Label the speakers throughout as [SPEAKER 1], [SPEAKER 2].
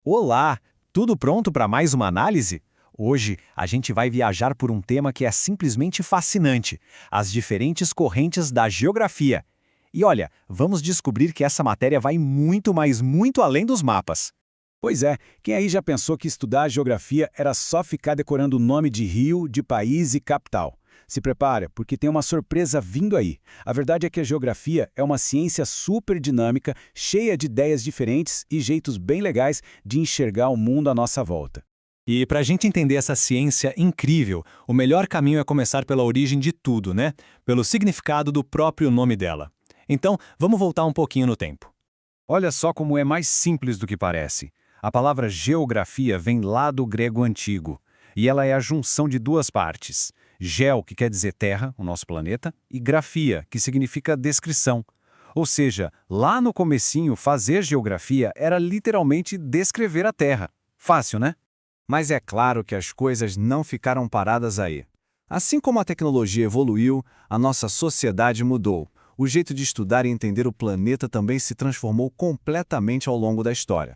[SPEAKER 1] Olá, tudo pronto para mais uma análise? Hoje a gente vai viajar por um tema que é simplesmente fascinante: as diferentes correntes da geografia. E olha, vamos descobrir que essa matéria vai muito, mas muito além dos mapas.
[SPEAKER 2] Pois é, quem aí já pensou que estudar geografia era só ficar decorando o nome de rio, de país e capital? Se prepara, porque tem uma surpresa vindo aí. A verdade é que a geografia é uma ciência super dinâmica, cheia de ideias diferentes e jeitos bem legais de enxergar o mundo à nossa volta.
[SPEAKER 1] E para a gente entender essa ciência incrível, o melhor caminho é começar pela origem de tudo, né? Pelo significado do próprio nome dela. Então, vamos voltar um pouquinho no tempo. Olha só como é mais simples do que parece. A palavra geografia vem lá do grego antigo, e ela é a junção de duas partes. Geo, que quer dizer terra, o nosso planeta, e grafia, que significa descrição. Ou seja, lá no comecinho, fazer geografia era literalmente descrever a Terra. Fácil, né? Mas é claro que as coisas não ficaram paradas aí. Assim como a tecnologia evoluiu, a nossa sociedade mudou. O jeito de estudar e entender o planeta também se transformou completamente ao longo da história.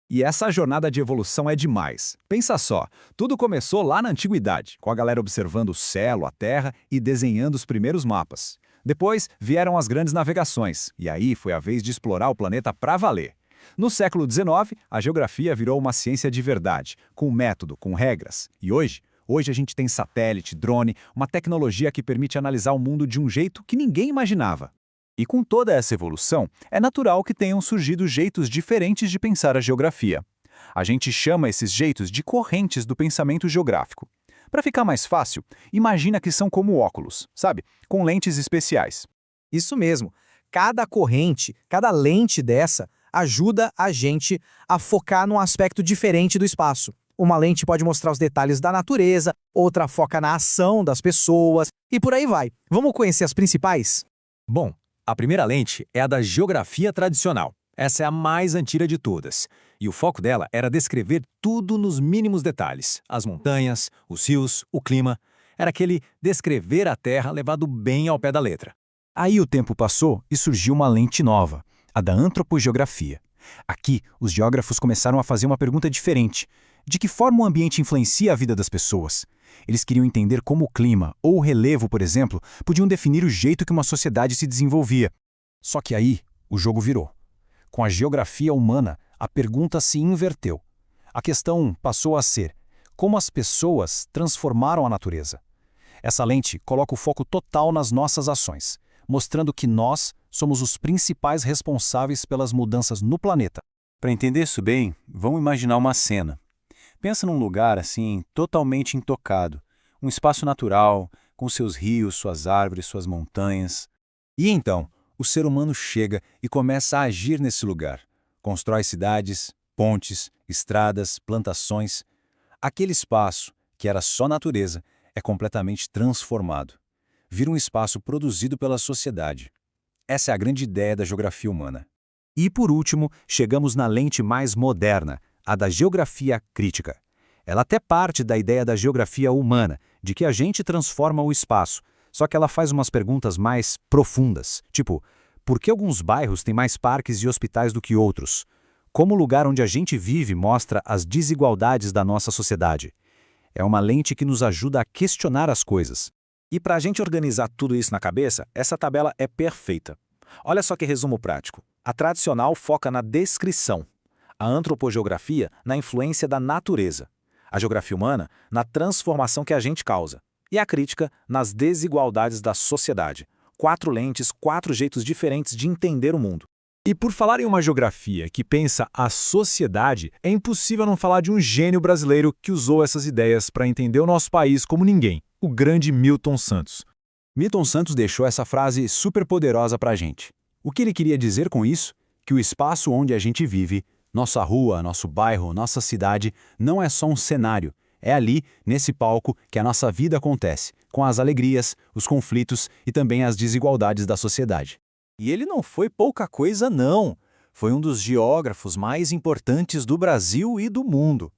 [SPEAKER 1] E essa jornada de evolução é demais. Pensa só, tudo começou lá na antiguidade, com a galera observando o céu, a terra e desenhando os primeiros mapas. Depois vieram as grandes navegações, e aí foi a vez de explorar o planeta pra valer. No século XIX, a geografia virou uma ciência de verdade, com método, com regras. E hoje a gente tem satélite, drone, uma tecnologia que permite analisar o mundo de um jeito que ninguém imaginava. E com toda essa evolução, é natural que tenham surgido jeitos diferentes de pensar a geografia. A gente chama esses jeitos de correntes do pensamento geográfico. Para ficar mais fácil, imagina que são como óculos, sabe? Com lentes especiais.
[SPEAKER 3] Isso mesmo. Cada corrente, cada lente dessa ajuda a gente a focar num aspecto diferente do espaço. Uma lente pode mostrar os detalhes da natureza, outra foca na ação das pessoas e por aí vai. Vamos conhecer as principais?
[SPEAKER 1] Bom, a primeira lente é a da geografia tradicional. Essa é a mais antiga de todas. E o foco dela era descrever tudo nos mínimos detalhes. As montanhas, os rios, o clima. Era aquele descrever a Terra levado bem ao pé da letra. Aí o tempo passou e surgiu uma lente nova, a da antropogeografia. Aqui, os geógrafos começaram a fazer uma pergunta diferente. De que forma o ambiente influencia a vida das pessoas? Eles queriam entender como o clima ou o relevo, por exemplo, podiam definir o jeito que uma sociedade se desenvolvia. Só que aí, o jogo virou. Com a geografia humana, a pergunta se inverteu. A questão passou a ser: como as pessoas transformaram a natureza? Essa lente coloca o foco total nas nossas ações, mostrando que nós somos os principais responsáveis pelas mudanças no planeta. Para entender isso bem, vamos imaginar uma cena. Pensa num lugar assim, totalmente intocado, um espaço natural, com seus rios, suas árvores, suas montanhas. E então, o ser humano chega e começa a agir nesse lugar. Constrói cidades, pontes, estradas, plantações. Aquele espaço, que era só natureza, é completamente transformado. Vira um espaço produzido pela sociedade. Essa é a grande ideia da geografia humana. E por último, chegamos na lente mais moderna, a da geografia crítica. Ela até parte da ideia da geografia humana, de que a gente transforma o espaço, só que ela faz umas perguntas mais profundas, tipo, por que alguns bairros têm mais parques e hospitais do que outros? Como o lugar onde a gente vive mostra as desigualdades da nossa sociedade? É uma lente que nos ajuda a questionar as coisas. E para a gente organizar tudo isso na cabeça, essa tabela é perfeita. Olha só que resumo prático. A tradicional foca na descrição, a antropogeografia na influência da natureza, a geografia humana na transformação que a gente causa, e a crítica nas desigualdades da sociedade. 4 lentes, 4 jeitos diferentes de entender o mundo. E por falar em uma geografia que pensa a sociedade, é impossível não falar de um gênio brasileiro que usou essas ideias para entender o nosso país como ninguém, o grande Milton Santos. Milton Santos deixou essa frase super poderosa para a gente. O que ele queria dizer com isso? Que o espaço onde a gente vive, nossa rua, nosso bairro, nossa cidade, não é só um cenário. É ali, nesse palco, que a nossa vida acontece, com as alegrias, os conflitos e também as desigualdades da sociedade. E ele não foi pouca coisa, não. Foi um dos geógrafos mais importantes do Brasil e do mundo.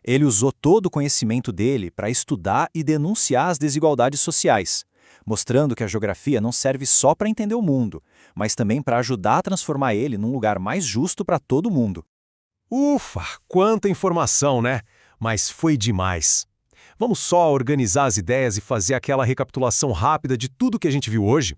[SPEAKER 1] Ele usou todo o conhecimento dele para estudar e denunciar as desigualdades sociais, mostrando que a geografia não serve só para entender o mundo, mas também para ajudar a transformar ele num lugar mais justo para todo mundo.
[SPEAKER 4] Ufa, quanta informação, né? Mas foi demais. Vamos só organizar as ideias e fazer aquela recapitulação rápida de tudo que a gente viu hoje?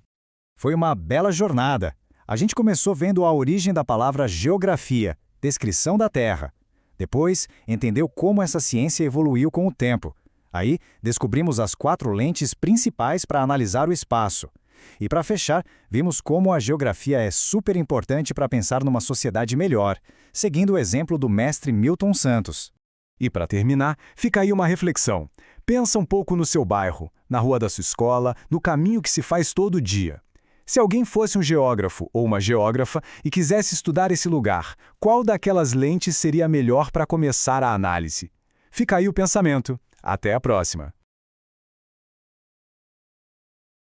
[SPEAKER 2] Foi uma bela jornada. A gente começou vendo a origem da palavra geografia, descrição da Terra. Depois, entendeu como essa ciência evoluiu com o tempo. Aí, descobrimos as 4 lentes principais para analisar o espaço. E para fechar, vimos como a geografia é super importante para pensar numa sociedade melhor, seguindo o exemplo do mestre Milton Santos. E para terminar, fica aí uma reflexão. Pensa um pouco no seu bairro, na rua da sua escola, no caminho que se faz todo dia. Se alguém fosse um geógrafo ou uma geógrafa e quisesse estudar esse lugar, qual daquelas lentes seria melhor para começar a análise? Fica aí o pensamento. Até a próxima!